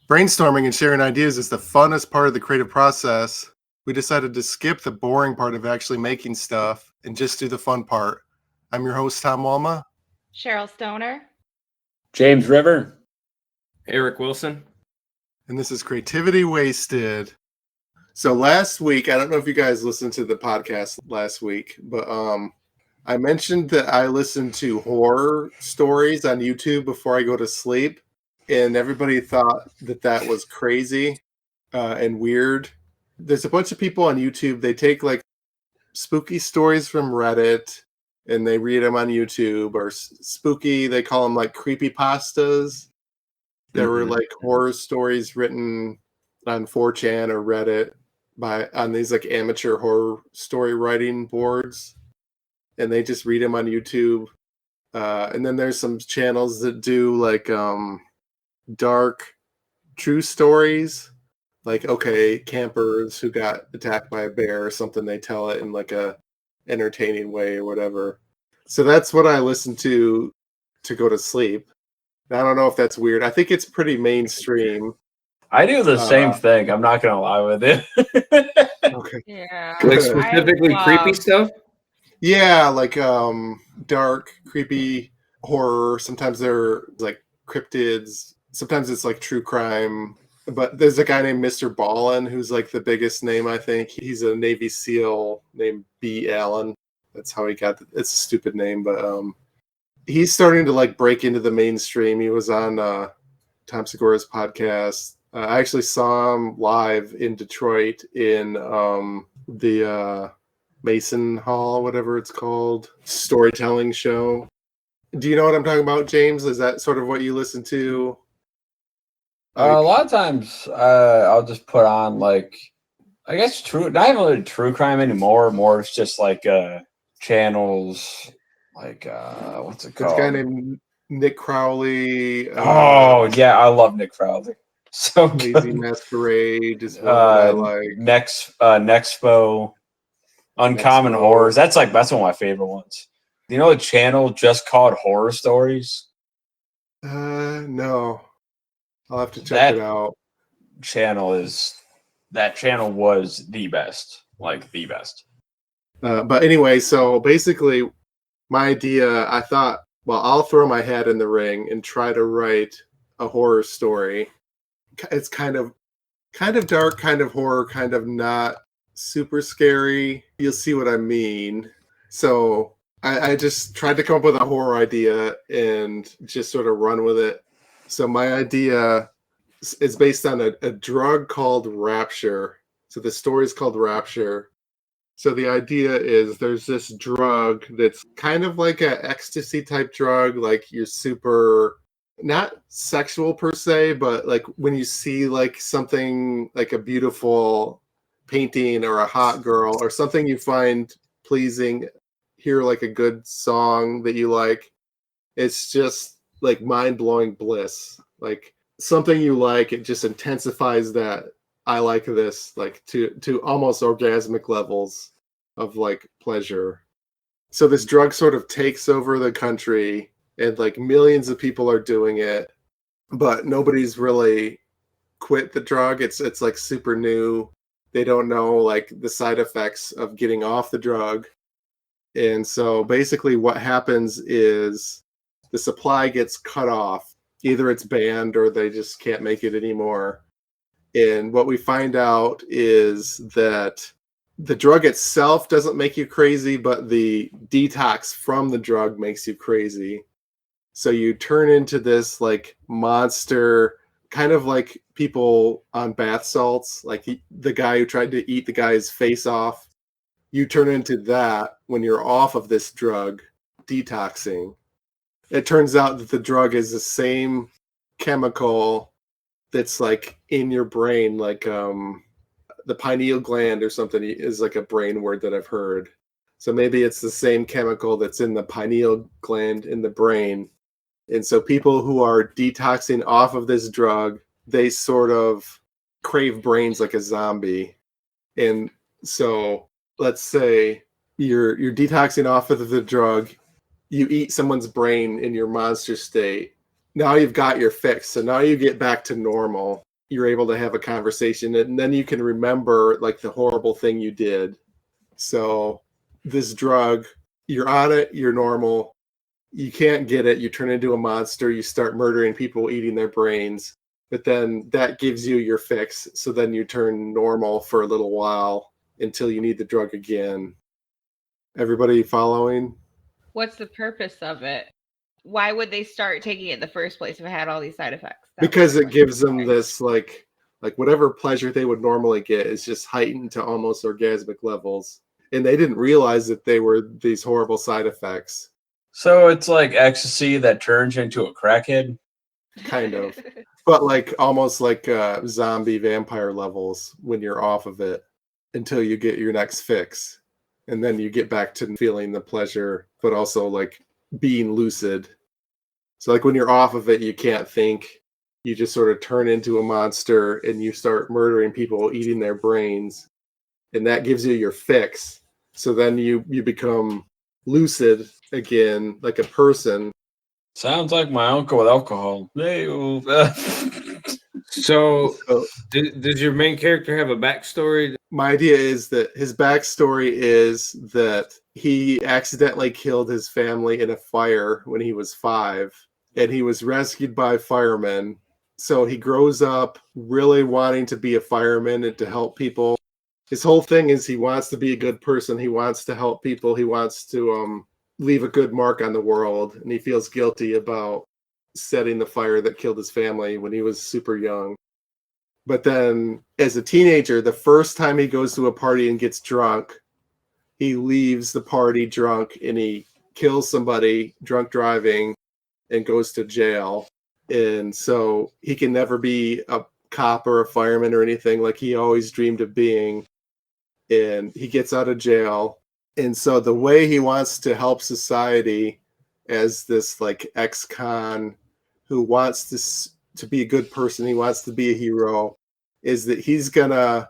Brainstorming and sharing ideas is the funnest part of the creative process. We decided to skip the boring part of actually making stuff and just do the fun part. I'm your host, Tom Walma. Cheryl Stoner. James River. Eric Wilson. And this is Creativity Wasted. So last week, I don't know if you guys listened to the podcast last week, but I mentioned that I listen to horror stories on YouTube before I go to sleep. And everybody thought that that was crazy and weird. There's a bunch of people on YouTube. They take like spooky stories from Reddit and they read them on YouTube, or spooky, they call them like creepypastas. There were like horror stories written on 4chan or Reddit on these like amateur horror story writing boards. And they just read them on YouTube. And then there's some channels that do like dark true stories, like campers who got attacked by a bear or something. They tell it in like a entertaining way or whatever. So that's what I listen to go to sleep. I don't know if that's weird. I think it's pretty mainstream. I do the same thing. I'm not gonna lie with it. Okay. Yeah. Like specifically creepy stuff? Yeah, like dark, creepy horror. Sometimes they're like cryptids. Sometimes it's like true crime. But there's a guy named Mr. Ballin who's like the biggest name, I think. He's a Navy SEAL named B. Allen. That's how he got it's a stupid name, but he's starting to like break into the mainstream. He was on Tom Segura's podcast. I actually saw him live in Detroit in the Mason Hall, whatever it's called, storytelling show. Do you know what I'm talking about, James? Is that sort of what you listen to? A lot of times I'll just put on like, I guess not even really true crime anymore. More it's just like channels like what's it called? There's a guy named Nick Crowley. Oh yeah, I love Nick Crowley. So Lazy good. Masquerade is one that I like. Nexpo, Uncommon Nexpo. Horrors. That's one of my favorite ones. You know a channel just called Horror Stories? No. I'll have to check it out. That channel was the best. Like the best. But anyway, so basically my idea, I thought, well, I'll throw my hat in the ring and try to write a horror story. It's kind of dark, kind of horror, kind of not super scary. You'll see what I mean. So I just tried to come up with a horror idea and just sort of run with it. So my idea is based on a drug called Rapture. So the story is called Rapture. So the idea is there's this drug that's kind of like an ecstasy type drug, like you're super, not sexual per se, but like when you see like something like a beautiful painting or a hot girl or something you find pleasing, hear like a good song that you like, it's just like mind-blowing bliss. Like something you like, it just intensifies that I like this, like to almost orgasmic levels of like pleasure. So this drug sort of takes over the country and like millions of people are doing it, but nobody's really quit the drug. It's like super new. They don't know like the side effects of getting off the drug. And so basically what happens is the supply gets cut off. Either it's banned or they just can't make it anymore. And what we find out is that the drug itself doesn't make you crazy, but the detox from the drug makes you crazy. So you turn into this like monster, kind of like people on bath salts, like the guy who tried to eat the guy's face off. You turn into that when you're off of this drug, detoxing. It turns out that the drug is the same chemical that's like in your brain, like the pineal gland or something is like a brain word that I've heard. So maybe it's the same chemical that's in the pineal gland in the brain. And so people who are detoxing off of this drug, they sort of crave brains like a zombie. And so let's say you're detoxing off of the drug, you eat someone's brain in your monster state. Now you've got your fix. So now you get back to normal. you're able to have a conversation, and then you can remember like the horrible thing you did. So this drug, you're on it, you're normal, you can't get it, you turn into a monster, you start murdering people, eating their brains, but then that gives you your fix. So then you turn normal for a little while until you need the drug again. Everybody following? What's the purpose of it? Why would they start taking it in the first place if it had all these side effects? Because it gives them this like whatever pleasure they would normally get is just heightened to almost orgasmic levels. And they didn't realize that they were these horrible side effects. So it's like ecstasy that turns into a crackhead? Kind of. But like almost like zombie vampire levels when you're off of it until you get your next fix. And then you get back to feeling the pleasure, but also like being lucid. So like when you're off of it, you can't think. You just sort of turn into a monster and you start murdering people, eating their brains. And that gives you your fix. So then you become lucid again, like a person. Sounds like my uncle with alcohol. So, does your main character have a backstory? My idea is that his backstory is that he accidentally killed his family in a fire when he was 5, and he was rescued by firemen. So he grows up really wanting to be a fireman and to help people. His whole thing is he wants to be a good person. He wants to help people. He wants to leave a good mark on the world, and he feels guilty about setting the fire that killed his family when he was super young. But then as a teenager, the first time he goes to a party and gets drunk, he leaves the party drunk and he kills somebody drunk driving and goes to jail. And so he can never be a cop or a fireman or anything like he always dreamed of being. And he gets out of jail. And so the way he wants to help society as this like ex-con who wants to be a good person, he wants to be a hero, is that he's gonna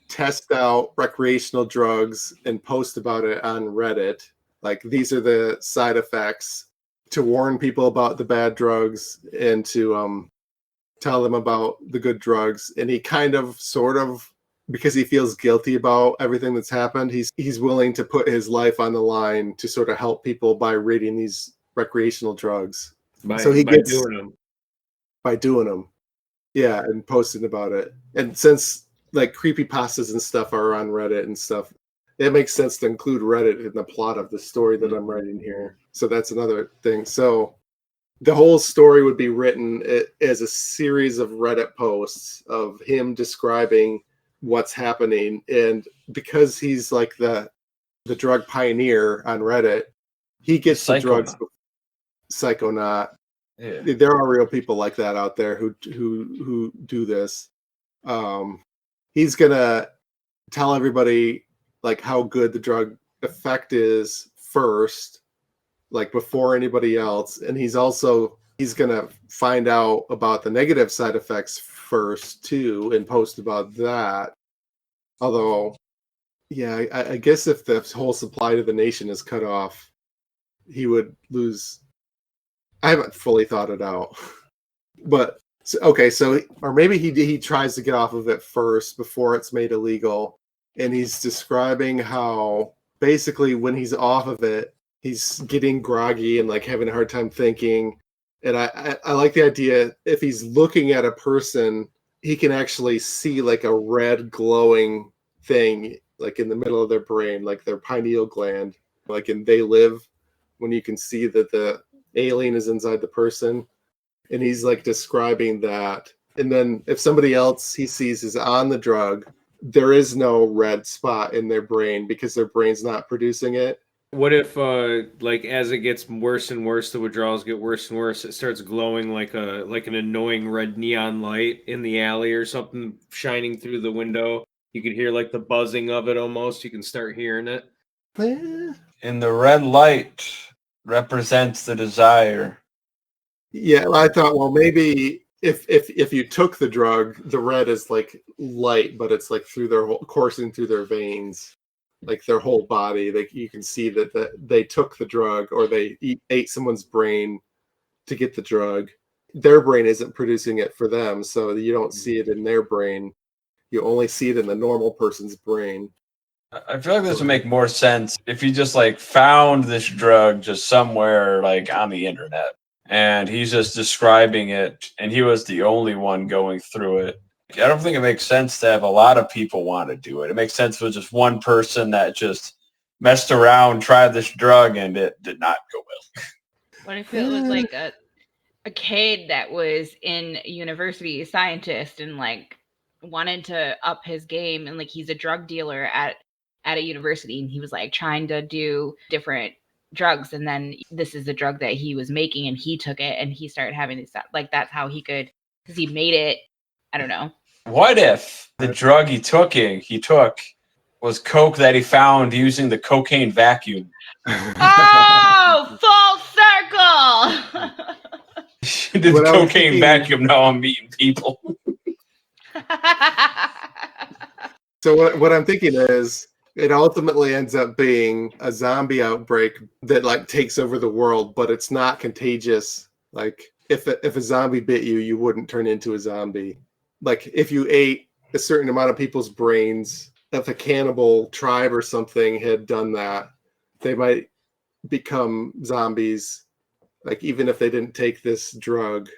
test out recreational drugs and post about it on Reddit. Like, these are the side effects, to warn people about the bad drugs and to tell them about the good drugs. And he kind of sort of, because he feels guilty about everything that's happened, he's willing to put his life on the line to sort of help people by rating these recreational drugs. By doing them. Yeah, and posting about it. And since like creepypastas and stuff are on Reddit and stuff, it makes sense to include Reddit in the plot of the story that I'm writing here. So that's another thing. So the whole story would be written as a series of Reddit posts of him describing what's happening. And because he's like the drug pioneer on Reddit, he gets the drugs. Psychonaut. Yeah. There are real people like that out there who do this. He's gonna tell everybody like how good the drug effect is first, like before anybody else, and he's gonna find out about the negative side effects first too and post about that. Although, yeah, I guess if the whole supply to the nation is cut off, he would lose. I haven't fully thought it out, but okay. So, or maybe he tries to get off of it first before it's made illegal, and he's describing how basically when he's off of it, he's getting groggy and like having a hard time thinking. And I like the idea, if he's looking at a person, he can actually see like a red glowing thing like in the middle of their brain, like their pineal gland, like in They Live, when you can see that the alien is inside the person. And he's like describing that. And then if somebody else he sees is on the drug, there is no red spot in their brain because their brain's not producing it. What if like as it gets worse and worse, the withdrawals get worse and worse, it starts glowing like an annoying red neon light in the alley or something shining through the window? You could hear like the buzzing of it almost. You can start hearing it. And the red light represents the desire. Yeah, I thought, well, maybe if you took the drug, the red is like light, but it's like through their coursing through their veins, like their whole body. Like you can see that they took the drug or they ate someone's brain to get the drug. their brain isn't producing it for them, so you don't see it in their brain. You only see it in the normal person's brain. I feel like this would make more sense if you just like found this drug just somewhere like on the internet and he's just describing it and he was the only one going through it. I don't think it makes sense to have a lot of people want to do it. It makes sense with just one person that just messed around, tried this drug, and it did not go well. What if it was like a kid that was in university, a scientist, and like wanted to up his game, and like he's a drug dealer at a university, and he was like trying to do different drugs, and then this is the drug that he was making, and he took it, and he started having this like that's how he could, because he made it. I don't know. What if the drug he took was coke that he found using the cocaine vacuum? Oh, full circle. She did cocaine vacuum. Now I'm meeting people. So what I'm thinking is, it ultimately ends up being a zombie outbreak that like takes over the world, but it's not contagious. Like if a zombie bit you, you wouldn't turn into a zombie. Like if you ate a certain amount of people's brains, if a cannibal tribe or something had done that, they might become zombies, like even if they didn't take this drug,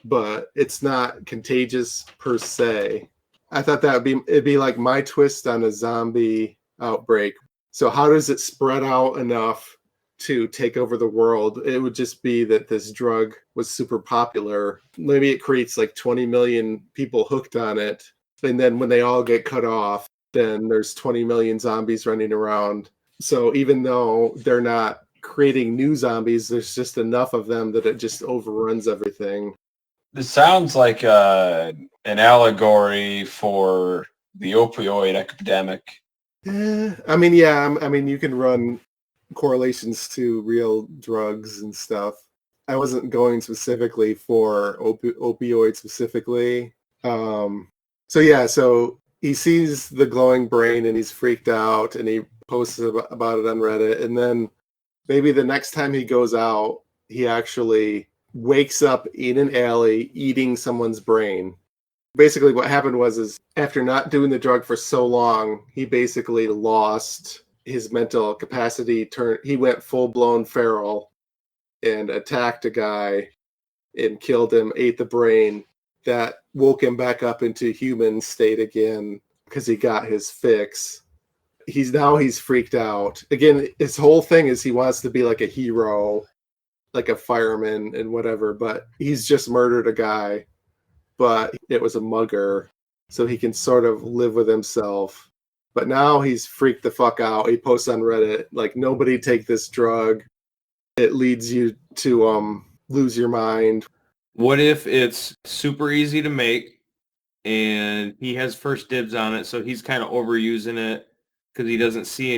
but it's not contagious per se. I thought it'd be like my twist on a zombie outbreak. So how does it spread out enough to take over the world? It would just be that this drug was super popular. Maybe it creates like 20 million people hooked on it. And then when they all get cut off, then there's 20 million zombies running around. So even though they're not creating new zombies, there's just enough of them that it just overruns everything. This sounds like an allegory for the opioid epidemic. I mean, yeah, I mean, you can run correlations to real drugs and stuff. I wasn't going specifically for opioid specifically. So yeah, so he sees the glowing brain and he's freaked out and he posts about it on Reddit. And then maybe the next time he goes out, he actually wakes up in an alley eating someone's brain. Basically what happened is after not doing the drug for so long, he basically lost his mental capacity. He went full-blown feral and attacked a guy and killed him, ate the brain. That woke him back up into human state again because he got his fix. He's freaked out. Again, his whole thing is he wants to be like a hero, like a fireman and whatever, but he's just murdered a guy. But it was a mugger, so he can sort of live with himself. But now he's freaked the fuck out. He posts on Reddit, like, nobody take this drug. It leads you to lose your mind. What if it's super easy to make and he has first dibs on it, so he's kind of overusing it because he doesn't see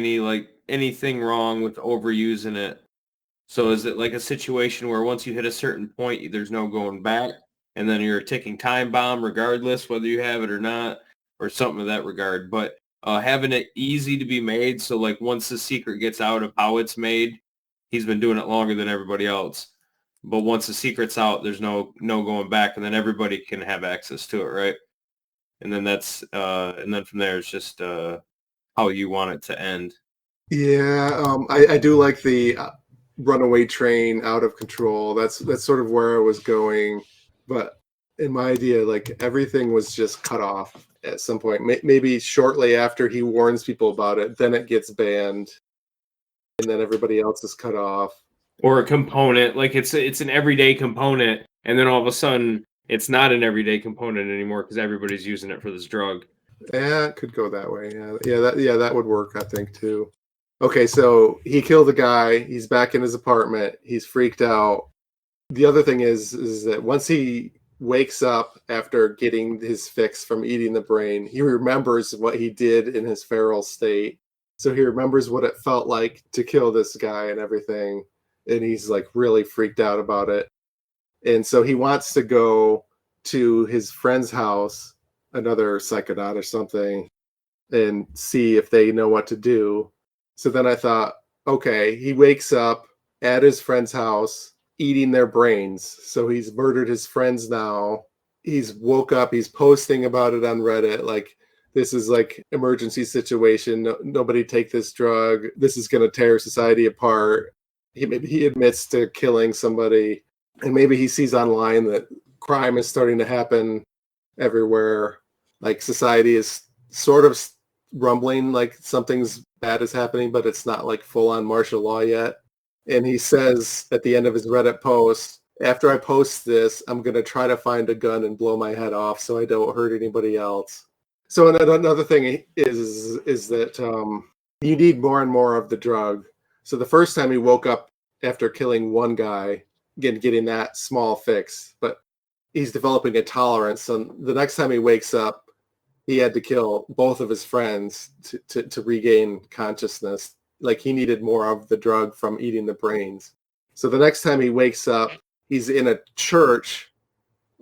anything wrong with overusing it. So is it like a situation where once you hit a certain point, there's no going back? And then you're a ticking time bomb regardless whether you have it or not, or something of that regard. But having it easy to be made, so like once the secret gets out of how it's made, he's been doing it longer than everybody else. But once the secret's out, there's no going back, and then everybody can have access to it, right? And then and then from there it's just how you want it to end. Yeah, I do like the runaway train out of control. That's sort of where I was going. But in my idea, like everything was just cut off at some point. Maybe shortly after he warns people about it, then it gets banned, and then everybody else is cut off. Or a component, like it's an everyday component, and then all of a sudden it's not an everyday component anymore because everybody's using it for this drug. Yeah, it could go that way. Yeah, that would work, I think, too. Okay, so he killed a guy. He's back in his apartment. He's freaked out. The other thing is that once he wakes up after getting his fix from eating the brain, he remembers what he did in his feral state. So he remembers what it felt like to kill this guy and everything. And he's like really freaked out about it. And so he wants to go to his friend's house, another psychonaut or something, and see if they know what to do. So then I thought, okay, he wakes up at his friend's house, eating their brains. So he's murdered his friends now. He's woke up, he's posting about it on Reddit, like, this is like emergency situation. Nobody take this drug. This is going to tear society apart. Maybe he admits to killing somebody, and maybe he sees online that crime is starting to happen everywhere. Like society is sort of rumbling like something's bad is happening, but it's not like full on martial law yet. And he says at the end of his Reddit post, after I post this, I'm going to try to find a gun and blow my head off so I don't hurt anybody else. So another thing is that you need more and more of the drug. So the first time he woke up after killing one guy, again, getting that small fix, but he's developing a tolerance. So the next time he wakes up, he had to kill both of his friends to regain consciousness. Like he needed more of the drug from eating the brains. So the next time he wakes up, he's in a church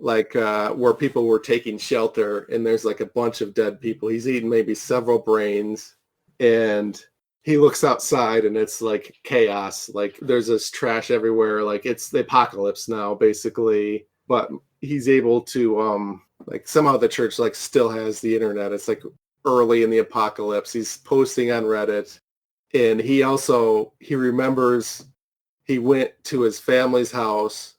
like where people were taking shelter, and there's like a bunch of dead people. He's eaten maybe several brains, and he looks outside and it's like chaos. Like there's this trash everywhere. Like it's the apocalypse now, basically. But he's able to like somehow the church like still has the internet. It's like early in the apocalypse. He's posting on Reddit, and he remembers he went to his family's house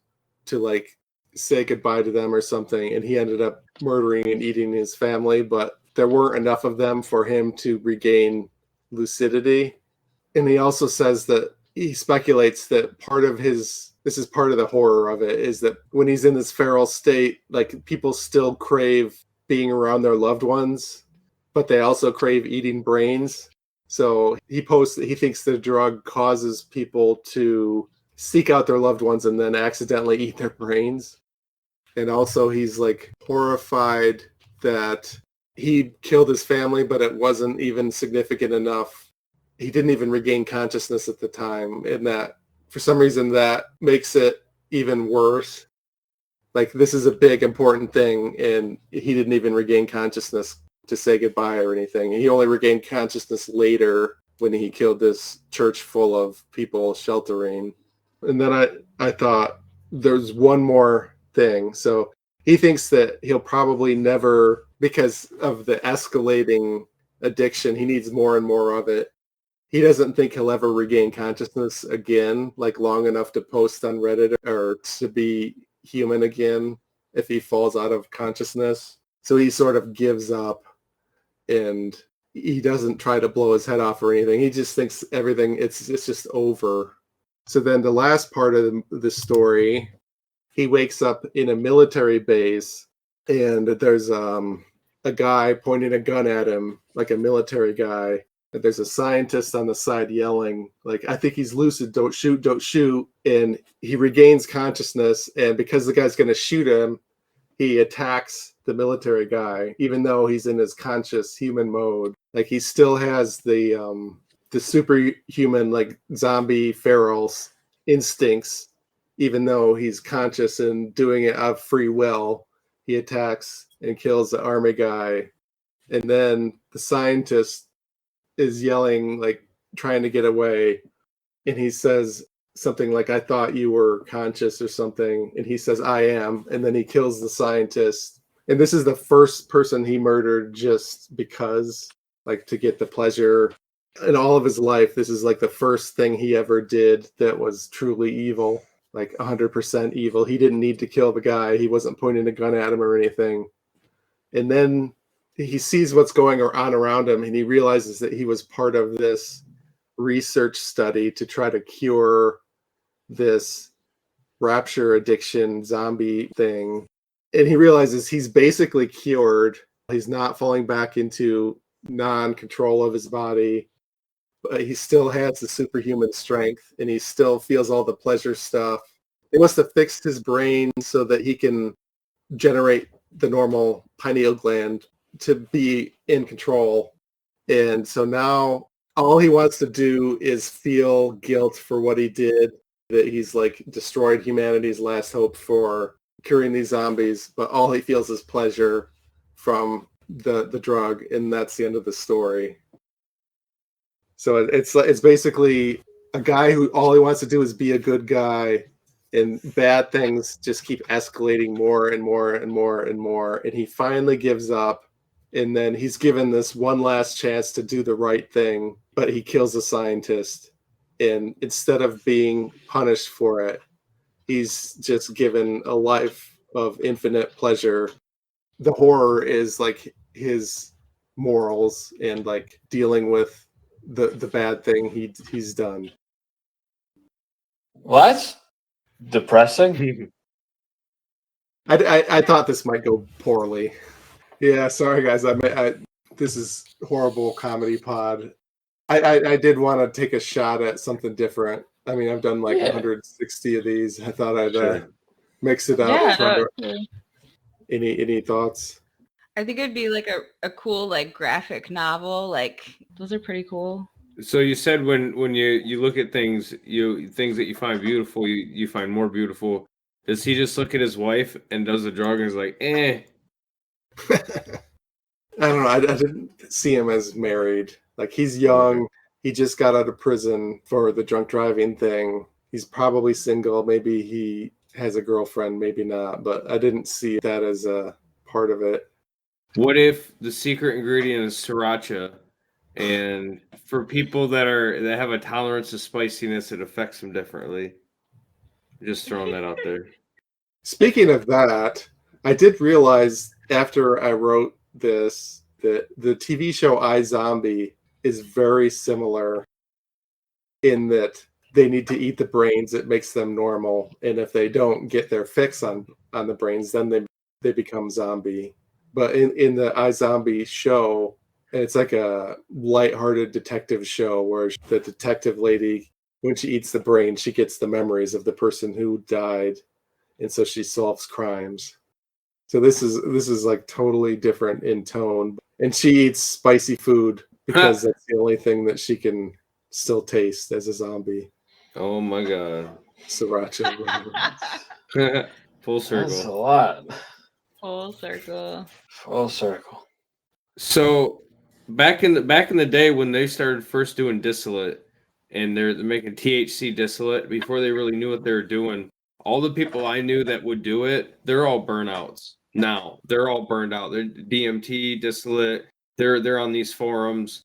to like say goodbye to them or something, and he ended up murdering and eating his family, but there weren't enough of them for him to regain lucidity. And he also says that he speculates that this is part of the horror of it, is that when he's in this feral state, like people still crave being around their loved ones, but they also crave eating brains. So he posts that he thinks the drug causes people to seek out their loved ones and then accidentally eat their brains. And also he's like horrified that he killed his family, but it wasn't even significant enough. He didn't even regain consciousness at the time, and that for some reason that makes it even worse. Like this is a big important thing, and he didn't even regain consciousness to say goodbye or anything. He only regained consciousness later when he killed this church full of people sheltering. And then I thought there's one more thing. So he thinks that he'll probably never, because of the escalating addiction, he needs more and more of it. He doesn't think he'll ever regain consciousness again, like long enough to post on Reddit or to be human again if he falls out of consciousness. So he sort of gives up, and he doesn't try to blow his head off or anything. He just thinks everything, it's just over. So then the last part of the story, he wakes up in a military base, and there's a guy pointing a gun at him, like a military guy. And there's a scientist on the side yelling, like, I think he's lucid, don't shoot, don't shoot. And he regains consciousness, and because the guy's going to shoot him, he attacks the military guy, even though he's in his conscious human mode. Like he still has the superhuman, like zombie feral instincts, even though he's conscious and doing it out of free will. He attacks and kills the army guy. And then the scientist is yelling, like trying to get away. And he says something like, I thought you were conscious or something. And he says, I am. And then he kills the scientist. And this is the first person he murdered just because, like, to get the pleasure. In all of his life, this is like the first thing he ever did that was truly evil, like 100% evil. He didn't need to kill the guy. He wasn't pointing a gun at him or anything. And then he sees what's going on around him, and he realizes that he was part of this research study to try to cure this Rapture addiction zombie thing. And he realizes he's basically cured. He's not falling back into non-control of his body, but he still has the superhuman strength, and he still feels all the pleasure stuff. They must have fixed his brain so that he can generate the normal pineal gland to be in control. And so now all he wants to do is feel guilt for what he did, that he's like destroyed humanity's last hope for curing these zombies, but all he feels is pleasure from the drug, and that's the end of the story. So it's basically a guy who all he wants to do is be a good guy, and bad things just keep escalating more and more and more and more, and he finally gives up, and then he's given this one last chance to do the right thing, but he kills a scientist, and instead of being punished for it, he's just given a life of infinite pleasure. The horror is like his morals and like dealing with the bad thing he's done. Well, that's depressing. I thought this might go poorly. Yeah, sorry guys. This is horrible comedy pod. I did want to take a shot at something different. I mean, I've done like 160 of these. I thought I'd mix it up. Any thoughts? I think it'd be like a cool like graphic novel. Like those are pretty cool. So you said when you look at things, things that you find beautiful, you find more beautiful. Does he just look at his wife and does the drug and is like, eh? I don't know. I didn't see him as married. Like he's young. He just got out of prison for the drunk driving thing. He's probably single. Maybe he has a girlfriend, maybe not. But I didn't see that as a part of it. What if the secret ingredient is sriracha, and for people that have a tolerance to spiciness, it affects them differently? Just throwing that out there. Speaking of that, I did realize after I wrote this that the TV show iZombie is very similar in that they need to eat the brains. It makes them normal, and if they don't get their fix on the brains, then they become zombie. But in the iZombie show, it's like a lighthearted detective show where the detective lady, when she eats the brain, she gets the memories of the person who died, and so she solves crimes. So this is like totally different in tone, and she eats spicy food because that's the only thing that she can still taste as a zombie. Oh my god! Sriracha. Full circle. That's a lot. Full circle. Full circle. So back in the day when they started first doing distillate, and they're making THC distillate before they really knew what they were doing, all the people I knew that would do it, they're all burnouts. Now they're all burned out. They're DMT distillate. They're on these forums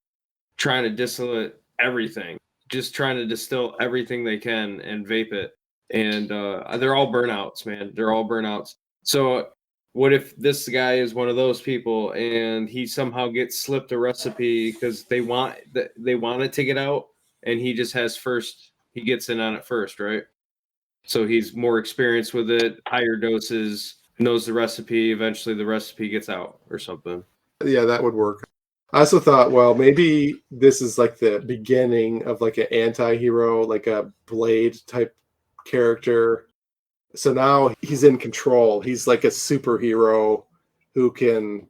trying to distillate everything, just trying to distill everything they can and vape it. And they're all burnouts, man. They're all burnouts. So what if this guy is one of those people and he somehow gets slipped a recipe because they want it to get out, and he just he gets in on it first, right? So he's more experienced with it, higher doses, knows the recipe. Eventually the recipe gets out or something. Yeah, that would work. I also thought, well, maybe this is like the beginning of like an anti-hero, like a Blade type character. So now he's in control. He's like a superhero who can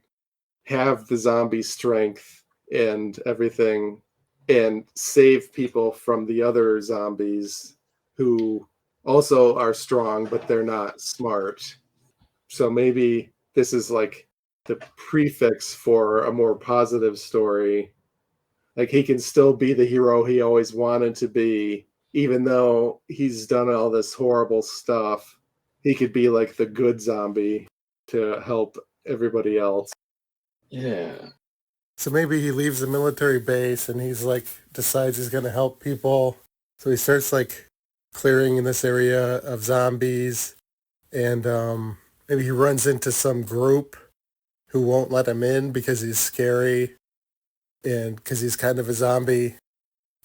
have the zombie strength and everything and save people from the other zombies who also are strong, but they're not smart. So maybe this is like the prefix for a more positive story. Like he can still be the hero he always wanted to be, even though he's done all this horrible stuff. He could be like the good zombie to help everybody else. Yeah. So maybe he leaves the military base and he's like decides he's going to help people. So he starts like clearing in this area of zombies, and maybe he runs into some group who won't let him in because he's scary and because he's kind of a zombie,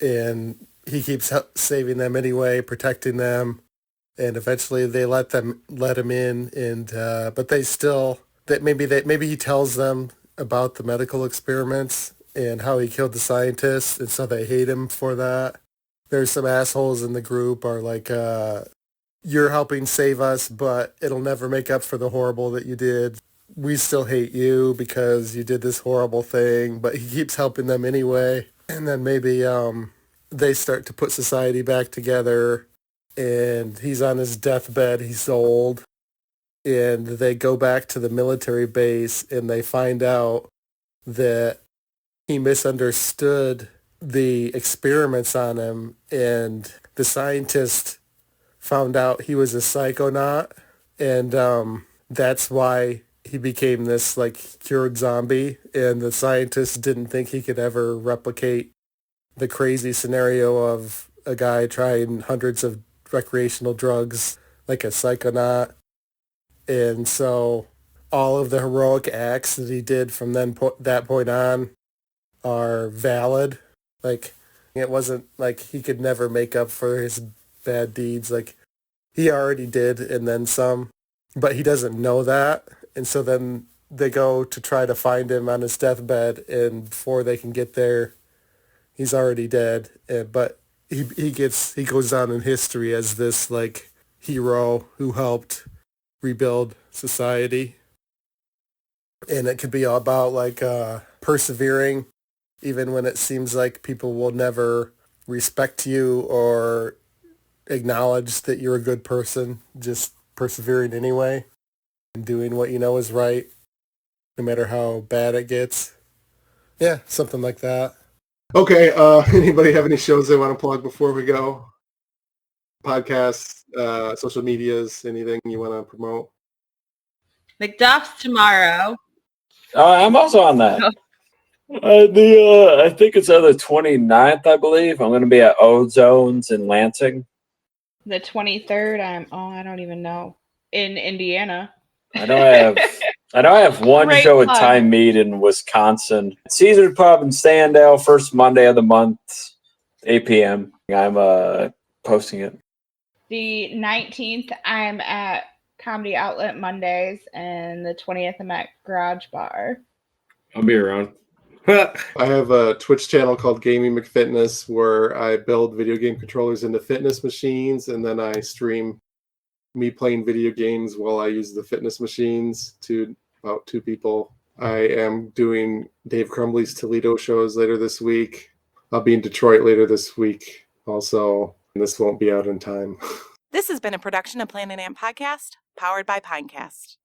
and he keeps saving them anyway, protecting them, and eventually they let him in, and but they still maybe he tells them about the medical experiments and how he killed the scientists, and so they hate him for that. There's some assholes in the group are like, you're helping save us, but it'll never make up for the horrible that you did. We still hate you because you did this horrible thing, but he keeps helping them anyway. And then maybe they start to put society back together, and he's on his deathbed, he's old, and they go back to the military base and they find out that he misunderstood the experiments on him, and the scientist found out he was a psychonaut, and that's why he became this like cured zombie, and the scientists didn't think he could ever replicate the crazy scenario of a guy trying hundreds of recreational drugs like a psychonaut. And so all of the heroic acts that he did from that point on are valid. Like, it wasn't like he could never make up for his bad deeds. Like, he already did and then some, but he doesn't know that. And so then they go to try to find him on his deathbed, and before they can get there, he's already dead. But he goes down in history as this like hero who helped rebuild society. And it could be all about like persevering even when it seems like people will never respect you or acknowledge that you're a good person, just persevering anyway and doing what you know is right, no matter how bad it gets. Yeah, something like that. Okay, anybody have any shows they want to plug before we go? Podcasts, social medias, anything you want to promote? McDuff's tomorrow. I'm also on that. I think it's on the 29th, I believe. I'm going to be at Ozones in Lansing. The 23rd, I don't even know. In Indiana. I know I have one Great show at plug. Time Mead in Wisconsin. Caesar Pub in Standale, first Monday of the month, 8 p.m. I'm posting it. The 19th, I'm at Comedy Outlet Mondays, and the 20th, I'm at Garage Bar. I'll be around. I have a Twitch channel called Gaming McFitness where I build video game controllers into fitness machines, and then I stream me playing video games while I use the fitness machines to about 2 people. I am doing Dave Crumbly's Toledo shows later this week. I'll be in Detroit later this week also, and this won't be out in time. This has been a production of Planet Amp Podcast, powered by Pinecast.